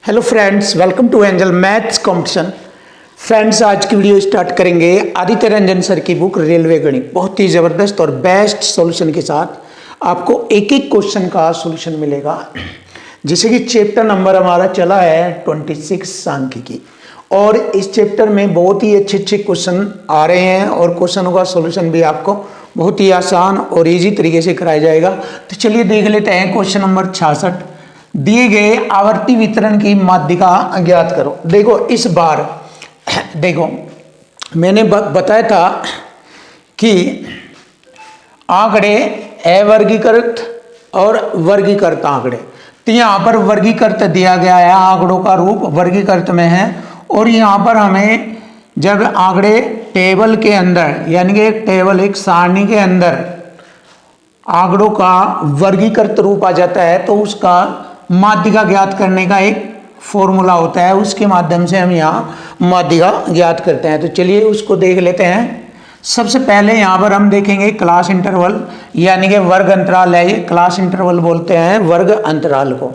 Hello friends, welcome to Angel maths competition. Friends, आज की video start करेंगे Aditya Ranjan sir की बुक रेलवे गणित। बहुत ही ज़बरदस्त और बेस्ट सॉल्यूशन के साथ आपको एक एक क्वेश्चन का सॉल्यूशन मिलेगा। जैसे कि चैप्टर नंबर हमारा चला है 26 सांख्यिकी, और इस चैप्टर में बहुत ही अच्छे अच्छे क्वेश्चन आ रहे हैं और क्वेश्चनों का सॉल्यूशन भी आपको बहुत ही आसान और इजी तरीके से कराया जाएगा। तो चलिए देख लेते हैं क्वेश्चन नंबर 66। दिए गए आवर्ती वितरण की माध्यिका ज्ञात करो। देखो इस बार देखो मैंने बताया था कि आंकड़े अवर्गीकृत और वर्गीकृत आंकड़े, तो यहाँ पर वर्गीकृत दिया गया है, आंकड़ों का रूप वर्गीकृत में है। और यहाँ पर हमें जब आंकड़े टेबल के अंदर यानी कि टेबल एक सारणी के अंदर आंकड़ों का वर्गीकृत रूप आ जाता है तो उसका माध्यिका ज्ञात करने का एक फॉर्मूला होता है, उसके माध्यम से हम यहाँ माध्यिका ज्ञात करते हैं। तो चलिए उसको देख लेते हैं। सबसे पहले यहाँ पर हम देखेंगे क्लास इंटरवल यानी कि वर्ग अंतराल है। ये क्लास इंटरवल बोलते हैं वर्ग अंतराल को।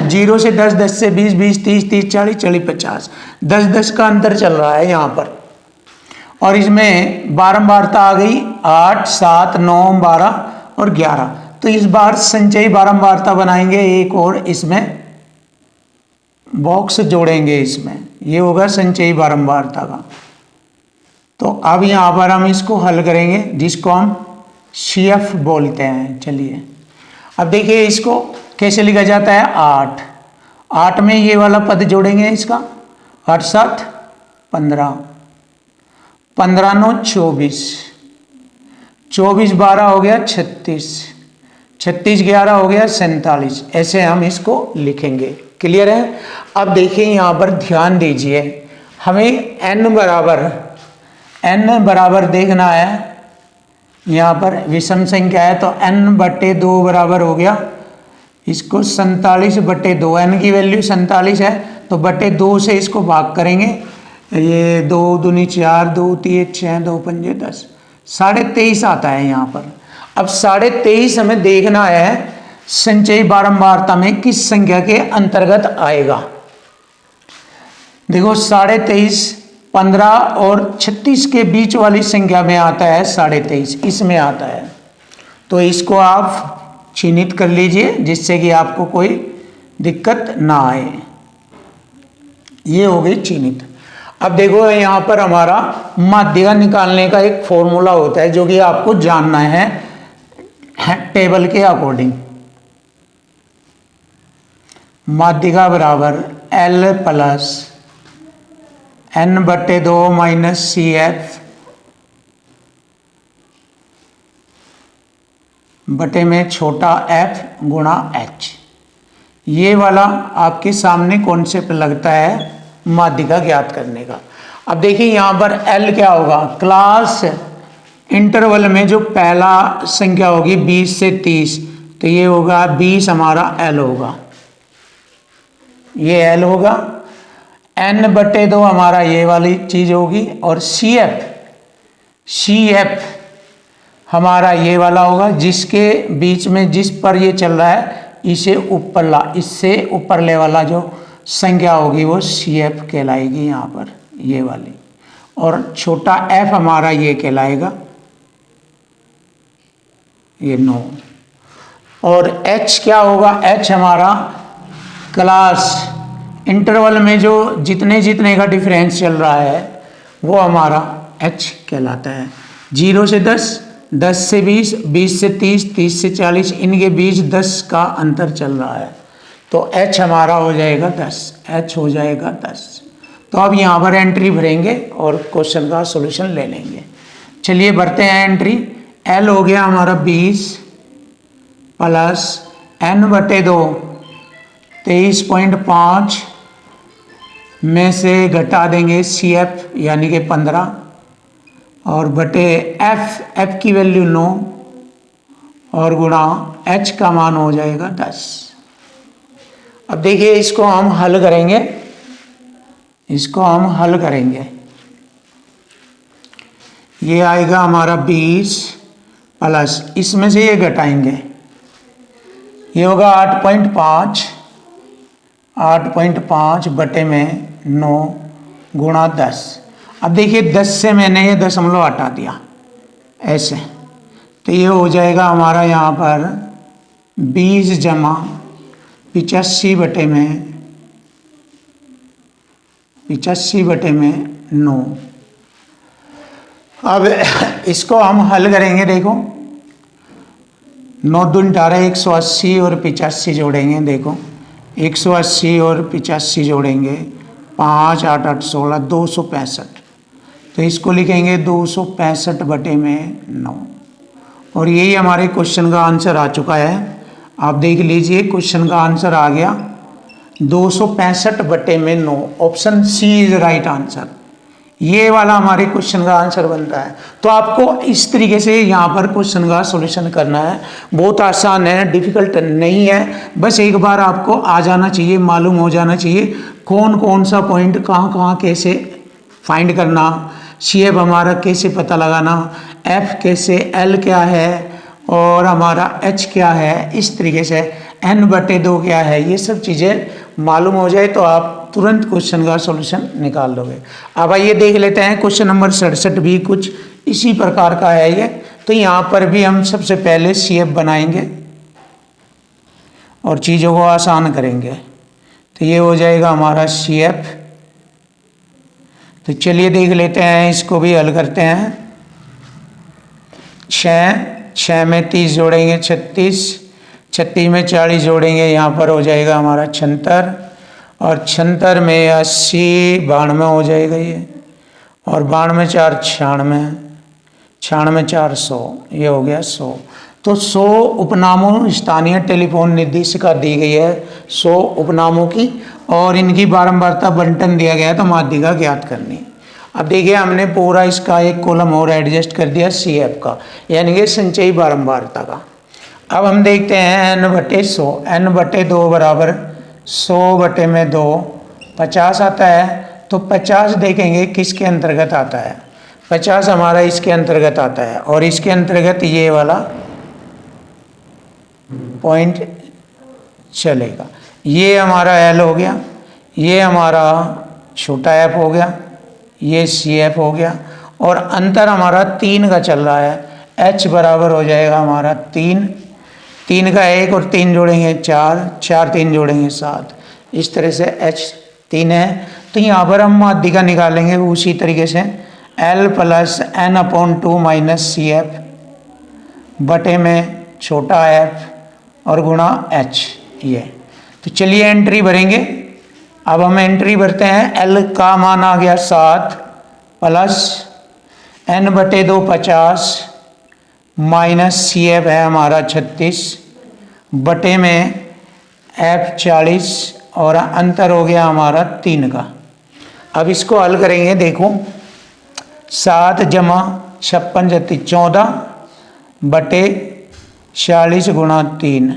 0 से 10, 10 से 20, 20, 30, 30, 40, 40, 50, 10, 10 का अंतर चल रहा है यहाँ पर। और इसमें बारंबारता आ गई 8, 7, 9, 12 और 11। तो इस बार संचयी बारंबारता बनाएंगे एक और इसमें बॉक्स जोड़ेंगे, इसमें ये होगा संचयी बारंबारता का। तो अब यहाँ पर हम इसको हल करेंगे जिसको हम CF बोलते हैं। चलिए अब देखिए इसको कैसे लिखा जाता है। 8, 8 में ये वाला पद जोड़ेंगे इसका 8, 7, 15, 15, 9, 24, 24, 12 हो गया 36, 36, 11 हो गया 47। ऐसे हम इसको लिखेंगे। क्लियर है। अब देखिए यहाँ पर ध्यान दीजिए, हमें n बराबर देखना है। यहाँ पर विषम संख्या है तो n/2 बराबर हो गया इसको 47/2। n की वैल्यू 47 है तो बटे 2 से इसको भाग करेंगे। ये 2 दूनी 4, 2 3 6, 2 पंजे 10, 23.5 आता है यहाँ पर। अब 23.5 हमें देखना है संचयी बारंबारता में किस संख्या के अंतर्गत आएगा। देखो 23.5 15 और 36 के बीच वाली संख्या में आता है 23.5, इसमें आता है। तो इसको आप चिन्हित कर लीजिए जिससे कि आपको कोई दिक्कत ना आए। ये हो गई चिन्हित। अब देखो यहाँ पर हमारा माध्यिका निकालने का एक फॉर्मूला होता है जो कि आपको जानना है टेबल के अकॉर्डिंग। माध्यिका बराबर L plus n/2 minus CF बटे में छोटा f गुणा h। ये वाला आपके सामने कॉन्सेप्ट लगता है माध्यिका ज्ञात करने का। अब देखिए यहाँ पर L क्या होगा, क्लास इंटरवल में जो पहला संख्या होगी 20 से 30, तो ये होगा 20 हमारा L होगा, ये L होगा। n/2 हमारा ये वाली चीज होगी और CF हमारा ये वाला होगा जिसके बीच में जिस पर ये चल रहा है इसे ऊपरला, इससे ऊपरले वाला जो संख्या होगी वो CF कहलाएगी यहाँ पर, ये वाली। और छोटा f हमारा ये कहलाएगा, ये 9। और h क्या होगा, h हमारा क्लास इंटरवल में जो जितने जितने का डिफरेंस चल रहा है वो हमारा h कहलाता है। 0 से 10, 10 से 20, 20 से 30, 30 से 40, इनके बीच 10 का अंतर चल रहा है तो h हमारा हो जाएगा 10, h हो जाएगा 10। तो अब यहाँ पर एंट्री भरेंगे और क्वेश्चन का सॉल्यूशन ले लेंगे। चलिए भरते हैं एंट्री। L हो गया हमारा 20 प्लस n/2 23.5 में से घटा देंगे CF यानी कि 15 और बटे f की वैल्यू 9 और गुणा h का मान हो जाएगा 10। अब देखिए इसको हम हल करेंगे, इसको हम हल करेंगे। ये आएगा हमारा 20 प्लस इसमें से ये घटाएंगे, ये होगा 8.5 8.5 बटे में 9 गुणा 10। अब देखिए 10 से मैंने ये दशमलव हटा दिया ऐसे, तो ये हो जाएगा हमारा यहाँ पर 20 जमा 85 बटे में 9। अब इसको हम हल करेंगे। देखो 9 दूनी 18, 180 और 85 जोड़ेंगे। देखो 180 और 85 जोड़ेंगे, 5 8 8 16, 265। तो इसको लिखेंगे 265 बटे में 9, और यही हमारे क्वेश्चन का आंसर आ चुका है। आप देख लीजिए क्वेश्चन का आंसर आ गया 265 बटे में 9। Option C is right answer. ये वाला हमारे क्वेश्चन का आंसर बनता है। तो आपको इस तरीके से यहाँ पर क्वेश्चन का सॉल्यूशन करना है। बहुत आसान है, डिफिकल्ट नहीं है। बस एक बार आपको आ जाना चाहिए, मालूम हो जाना चाहिए कौन कौन सा पॉइंट कहाँ कहाँ कैसे फाइंड करना, CF हमारा कैसे पता लगाना, F कैसे, L क्या है और हमारा H क्या है, इस तरीके से N/2 क्या है, ये सब चीज़ें मालूम हो जाए तो आप तुरंत क्वेश्चन का सॉल्यूशन निकाल दोगे। अब आइए देख लेते हैं क्वेश्चन नंबर 67 भी कुछ इसी प्रकार का है ये। तो यहाँ पर भी हम सबसे पहले CF बनाएंगे और चीज़ों को आसान करेंगे। तो ये हो जाएगा हमारा CF। तो चलिए देख लेते हैं, इसको भी हल करते हैं। 6 में 30 जोड़ेंगे 36, 36 में 40 जोड़ेंगे, यहाँ पर हो जाएगा हमारा 76, और 76 में 80, 92 हो जाएगा ये, और 92 4 96, 96 4 100, ये हो गया 100। तो 100 उपनामों स्थानीय टेलीफोन निर्देशिका दी गई है, 100 उपनामों की, और इनकी बारंबारता बंटन दिया गया है, तो माध्यिका ज्ञात करनी। अब देखिए हमने पूरा इसका एक कॉलम और एडजस्ट कर दिया CF का, यानी कि संचयी बारंबारता का। अब हम देखते हैं n/100, n/2 बराबर 100 बटे में 2, 50 आता है। तो 50 देखेंगे किसके अंतर्गत आता है, 50 हमारा इसके अंतर्गत आता है, और इसके अंतर्गत ये वाला पॉइंट चलेगा। ये हमारा L हो गया, ये हमारा छोटा f हो गया, ये CF हो गया, और अंतर हमारा 3 का चल रहा है। H बराबर हो जाएगा हमारा 3, 3 का 1 और 3 जोड़ेंगे 4, 4 3 जोड़ेंगे 7, इस तरह से H 3 है। तो यहाँ पर हम माध्यिका निकालेंगे उसी तरीके से, L + n/2 - CF बटे में छोटा f और गुणा H ये। तो चलिए एंट्री भरेंगे। अब हम एंट्री भरते हैं। L का मान आ गया 7 प्लस n/2 50 माइनस CF है हमारा 36 बटे में F 40, और अंतर हो गया हमारा 3 का। अब इसको हल करेंगे। देखो 7 जमा 56 जति 14 बटे 40 गुणा 3।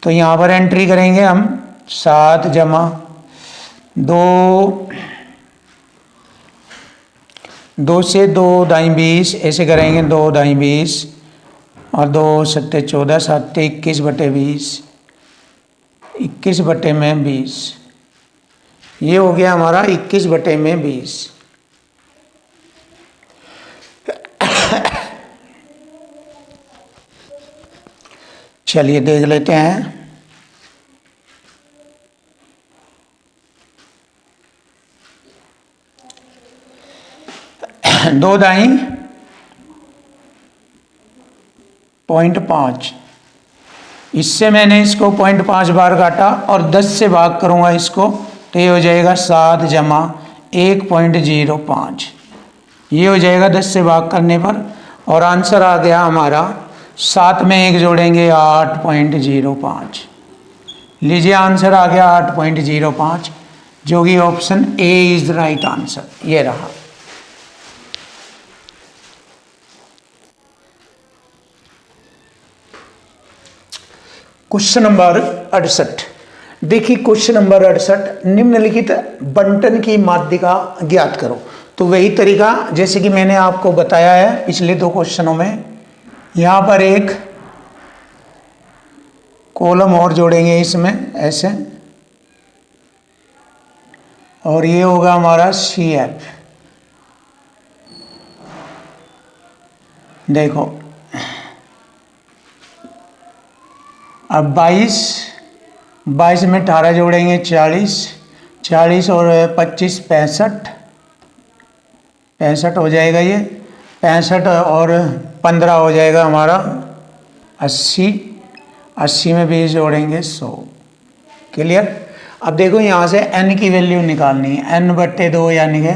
तो यहाँ पर एंट्री करेंगे हम 7 जमा 2 से 2 दाई 20, ऐसे करेंगे 2 दाई 20 और 2 सत्ते 14, 7 21 बटे 20, 21 बटे में 20, ये हो गया हमारा 21 बटे में 20। चलिए देख लेते हैं। दो दाई 0.5, इससे मैंने इसको 0.5 बार काटा और 10 से भाग करूंगा इसको, तो ये हो जाएगा 7 जमा 1.05, ये हो जाएगा 10 से भाग करने पर। और आंसर आ गया हमारा 7 में 1 जोड़ेंगे 8.05। लीजिए आंसर आ गया 8.05, जो कि option A is the right answer, ये रहा। Question number 68। देखिए क्वेश्चन नंबर 68, निम्नलिखित बंटन की माध्यिका ज्ञात करो। तो वही तरीका जैसे कि मैंने आपको बताया है पिछले 2 क्वेश्चनों में। यहाँ पर एक कॉलम और जोड़ेंगे इसमें ऐसे, और ये होगा हमारा CF। देखो अब 22 में 18 जोड़ेंगे 40 और 25 65 हो जाएगा। ये 65 और 15 हो जाएगा हमारा 80 में 20 जोड़ेंगे 100। क्लियर। अब देखो यहाँ से n की वैल्यू निकालनी है, n/2 यानी कि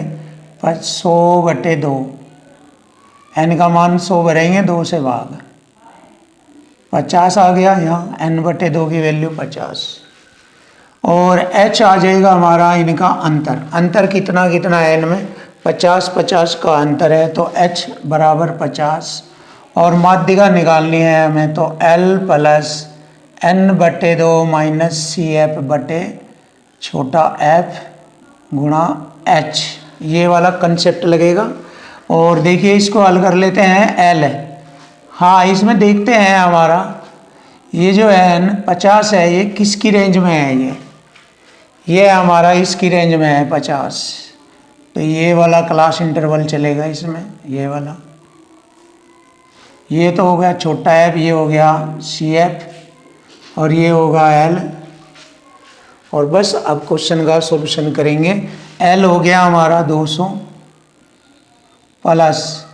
100/2। n का मान 100 भरेंगे, 2 से भाग 50 आ गया। यहाँ n/2 की वैल्यू 50। और h आ जाएगा हमारा इनका अंतर कितना है इनमें 50 का अंतर है, तो h बराबर 50। और माध्यिका निकालनी है हमें, तो L + n/2 - CF/f गुणा h, ये वाला कंसेप्ट लगेगा। और देखिए इसको हल कर लेते हैं। L हाँ इसमें देखते हैं हमारा ये जो है 50 है, ये किसकी रेंज में है, ये हमारा इसकी रेंज में है 50। तो ये वाला क्लास इंटरवल चलेगा इसमें, ये वाला। ये तो हो गया छोटा f, ये हो गया CF और ये होगा L। और बस अब क्वेश्चन का सॉल्यूशन करेंगे। L हो गया हमारा 200 प्लस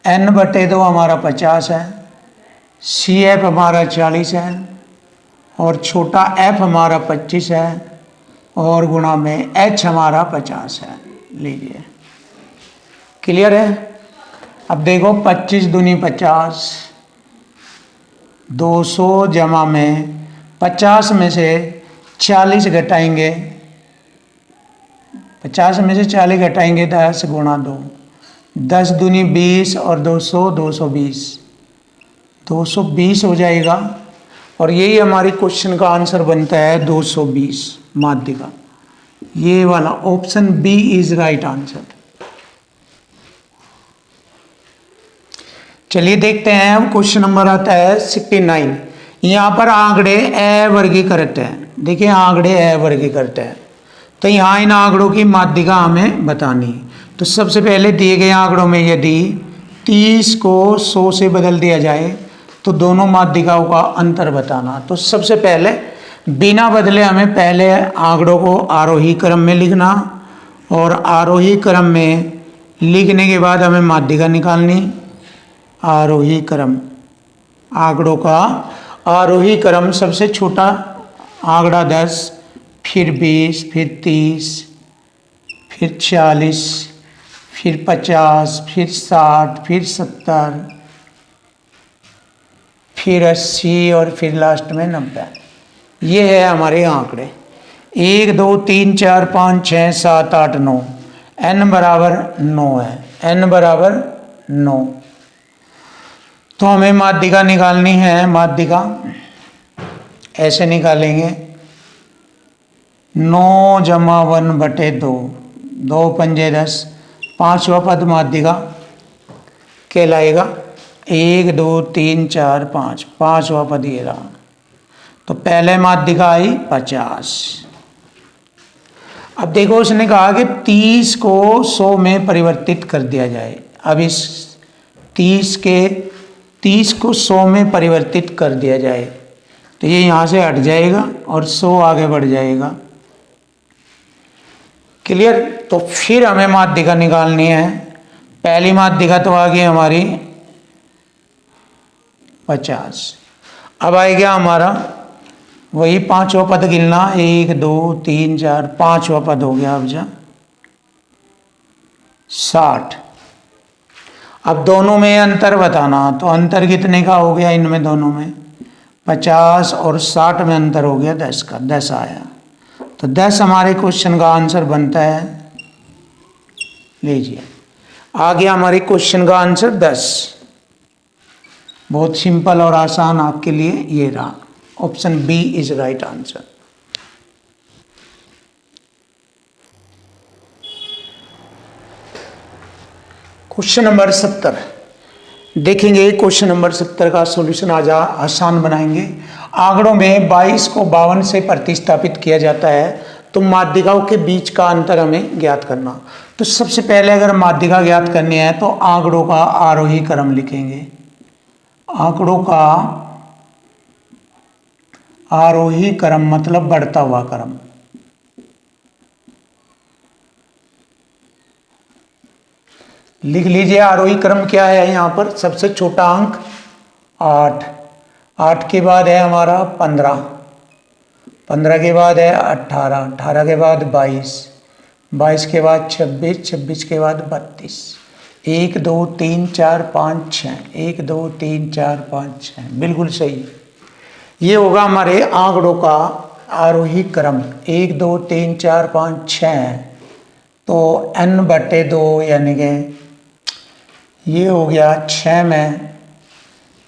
n/2 हमारा 50 है, CF हमारा 40 है और छोटा f हमारा 25 है और गुणा में h हमारा 50 है। लीजिए क्लियर है। अब देखो 25 दूनी 50, 200 जमा में 50 में से 40 घटाएंगे, 50 में से 40 घटाएंगे 10 गुणा 2, 10 दूनी 20 और 220 हो जाएगा। और यही हमारी क्वेश्चन का आंसर बनता है 220 माध्यिका। ये वाला option B is right answer. चलिए देखते हैं। अब क्वेश्चन नंबर आता है 69। यहाँ पर आंकड़े अवर्गीकृत हैं। देखिए आंकड़े अवर्गीकृत हैं, तो यहाँ इन आंकड़ों की माध्यिका हमें बतानी। तो सबसे पहले दिए गए आंकड़ों में यदि 30 को 100 से बदल दिया जाए तो दोनों माध्यिकाओं का अंतर बताना। तो सबसे पहले बिना बदले हमें पहले आंकड़ों को आरोही क्रम में लिखना, और आरोही क्रम में लिखने के बाद हमें माध्यिका निकालनी। आरोही क्रम, आंकड़ों का आरोही क्रम, सबसे छोटा आंकड़ा 10, फिर 20, फिर 30, फिर 40, फिर 50, फिर 60, फिर 70, फिर 80 और फिर लास्ट में 90। ये है हमारे आंकड़े 1 2 3 4 5 6 7 8 9। n बराबर 9 है, n बराबर 9। तो हमें माध्यिका निकालनी है। माध्यिका ऐसे निकालेंगे 9 जमा 1/2, 2 पंजे 10, 5वां पद माध्यिका कहलाएगा। 1 2 3 4 5, 5वां पद ये रहा। तो पहले माध्यिका आई 50। अब देखो उसने कहा कि 30 को 100 में परिवर्तित कर दिया जाए। अब इस 30 को 100 में परिवर्तित कर दिया जाए तो ये यहाँ से हट जाएगा और 100 आगे बढ़ जाएगा। क्लियर। तो फिर हमें माध्यिका निकालनी है। पहली माध्यिका तो आ गई हमारी 50। अब आएगा हमारा वही 5वां पद गिनना, 1 2 3 4, 5वां पद हो गया। अब जा 60। अब दोनों में अंतर बताना, तो अंतर कितने का हो गया इनमें दोनों में? 50 और 60 में अंतर हो गया 10 का, 10 आया। तो 10 हमारे क्वेश्चन का आंसर बनता है। लीजिए आ गया हमारे क्वेश्चन का आंसर 10। बहुत सिंपल और आसान आपके लिए ये रहा। Option B is right answer. Question number 70 देखेंगे। क्वेश्चन नंबर 70 का सॉल्यूशन आज आसान बनाएंगे। आंकड़ों में 22 को 52 से प्रतिस्थापित किया जाता है तो माध्यिकाओं के बीच का अंतर हमें ज्ञात करना। तो सबसे पहले अगर माध्यिका ज्ञात करनी है तो आंकड़ों का आरोही क्रम लिखेंगे। आंकड़ों का आरोही क्रम मतलब बढ़ता हुआ क्रम। लिख लीजिए आरोही क्रम क्या है। यहाँ पर सबसे छोटा अंक 8, 8 के बाद है हमारा 15, 15 के बाद है 18, 18 के बाद 22, 22 के बाद 26, 26 के बाद 32, 1 2 3 4 5 6, 1 2 3 4 5 6, बिल्कुल सही। ये होगा हमारे आंकड़ों का आरोही क्रम 1 2 3 4 5 6। तो n/2 यानी कि ये हो गया 6 में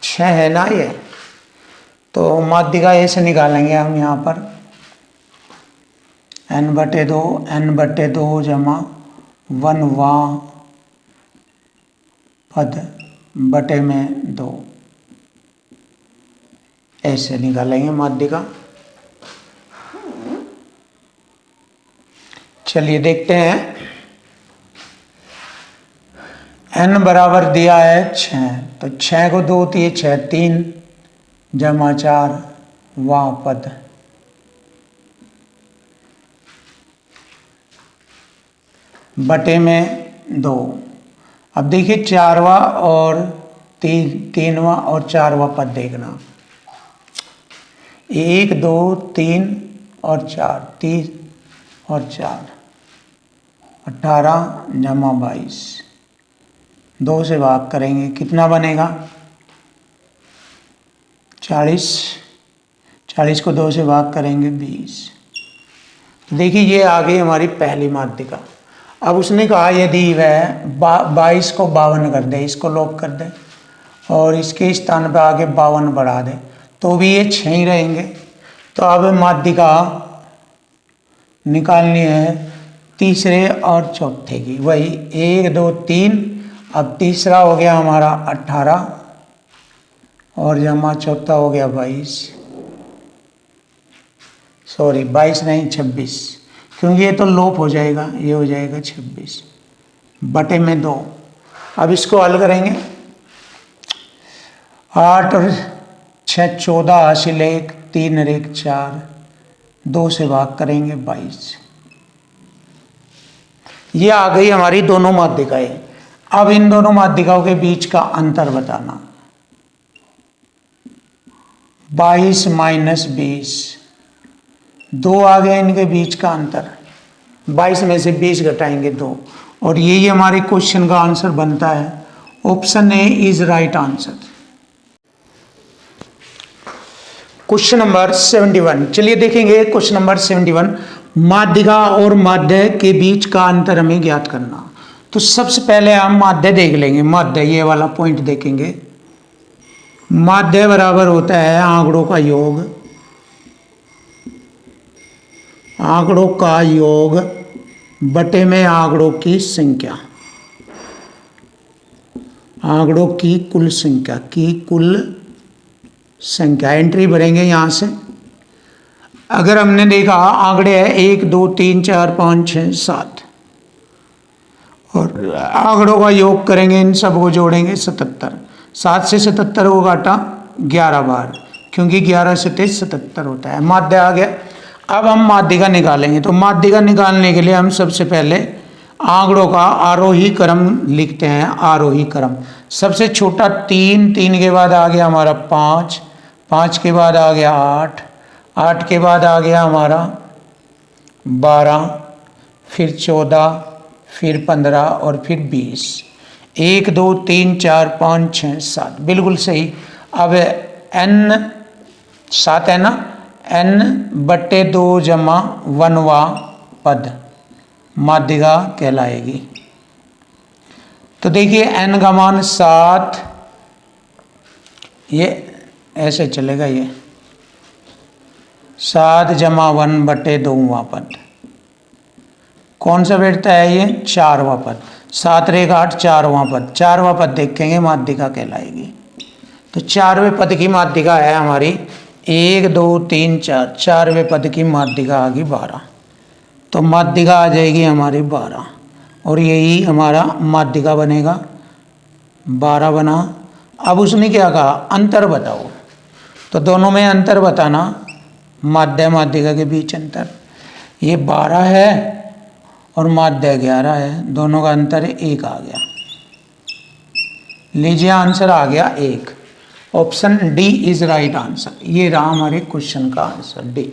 6 है ना ये। तो माध्यिका ऐसे निकालेंगे हम यहाँ पर n/2, n/2 जमा 1वां पद बटे में 2, ऐसे निकालेंगे माध्यिका। चलिए देखते हैं। n बराबर दिया है 6, तो 6 को 2 दिए 6, 3 जमा 4 वां पद बटे में 2। अब देखिए 4वां और 3वां और 4वां पद देखना। 1 2 3 और 4, 3 और 4, 18 जमा 22, 2 से भाग करेंगे कितना बनेगा 40, 40 को 2 से भाग करेंगे 20। देखिए ये आ गई हमारी पहली माध्यिका। अब उसने कहा यदि वह 22 को 52 कर दे, इसको लॉक कर दे और इसके स्थान पर आगे 52 बढ़ा दे तो भी ये 6 ही रहेंगे। तो अब माध्यिका निकालनी है तीसरे और चौथे की, वही 1 2 3। अब तीसरा हो गया हमारा 18 और जमा चौथा हो गया 22, सॉरी 22 नहीं 26, क्योंकि ये तो लोप हो जाएगा, ये हो जाएगा 26 बटे में 2। अब इसको हल करेंगे। 8 और 6 14 हासिल 1, 3 और 1 4, 2 से भाग करेंगे 22। ये आ गई हमारी दोनों माध्यिकाएं। अब इन दोनों माध्यिकाओं के बीच का अंतर बताना। 22 माइनस 20, 2 आ गया इनके बीच का अंतर। 22 में से 20 घटाएंगे 2, और यही हमारे क्वेश्चन का आंसर बनता है। Option A is right answer. Question number 71, चलिए देखेंगे क्वेश्चन नंबर 71। माध्यिका और माध्य के बीच का अंतर हमें ज्ञात करना। तो सबसे पहले हम माध्य देख लेंगे। माध्य ये वाला पॉइंट देखेंगे। माध्य बराबर होता है आंकड़ों का योग, आंकड़ों का योग बटे में आंकड़ों की संख्या, आंकड़ों की कुल संख्या की कुल संख्या। एंट्री भरेंगे यहाँ से। अगर हमने देखा आंकड़े है 1 2 3 4 5 6 7 और आंकड़ों का योग करेंगे, इन सब को जोड़ेंगे 77। 7 से 77 को काटा 11 बार, क्योंकि 11 से 23 77 होता है। माध्य आ गया। अब हम माध्यिका निकालेंगे। तो माध्यिका निकालने के लिए हम सबसे पहले आंकड़ों का आरोही क्रम लिखते हैं। आरोही क्रम सबसे छोटा 3, 3 के बाद आ गया हमारा 5, 5 के बाद आ गया 8, 8 के बाद आ गया हमारा 12, फिर 14, फिर 15 और फिर 20। 1 2 3 4 5 6 7, बिल्कुल सही। अब n 7 है ना, n/2 जमा 1वां पद माध्यिका कहलाएगी। तो देखिए n का मान 7, ये ऐसे चलेगा, ये 7 जमा 1/2वां पद कौन सा बैठता है, ये 4वां पद। 7 रेख 8 4वां पद, 4वां पद देखेंगे माध्यिका कहलाएगी। तो 4वें पद की माध्यिका है हमारी 1 2 3 4, 4वें पद की माध्यिका आ गई 12। तो माध्यिका आ जाएगी हमारी 12 और यही हमारा माध्यिका बनेगा 12 बना। अब उसने क्या कहा अंतर बताओ, तो दोनों में अंतर बताना, माध्य माध्यिका के बीच अंतर, ये 12 है और माध्य 11 है, दोनों का अंतर 1 आ गया। लीजिए आंसर आ गया 1। Option D is right answer. ये रहा हमारे क्वेश्चन का आंसर डी।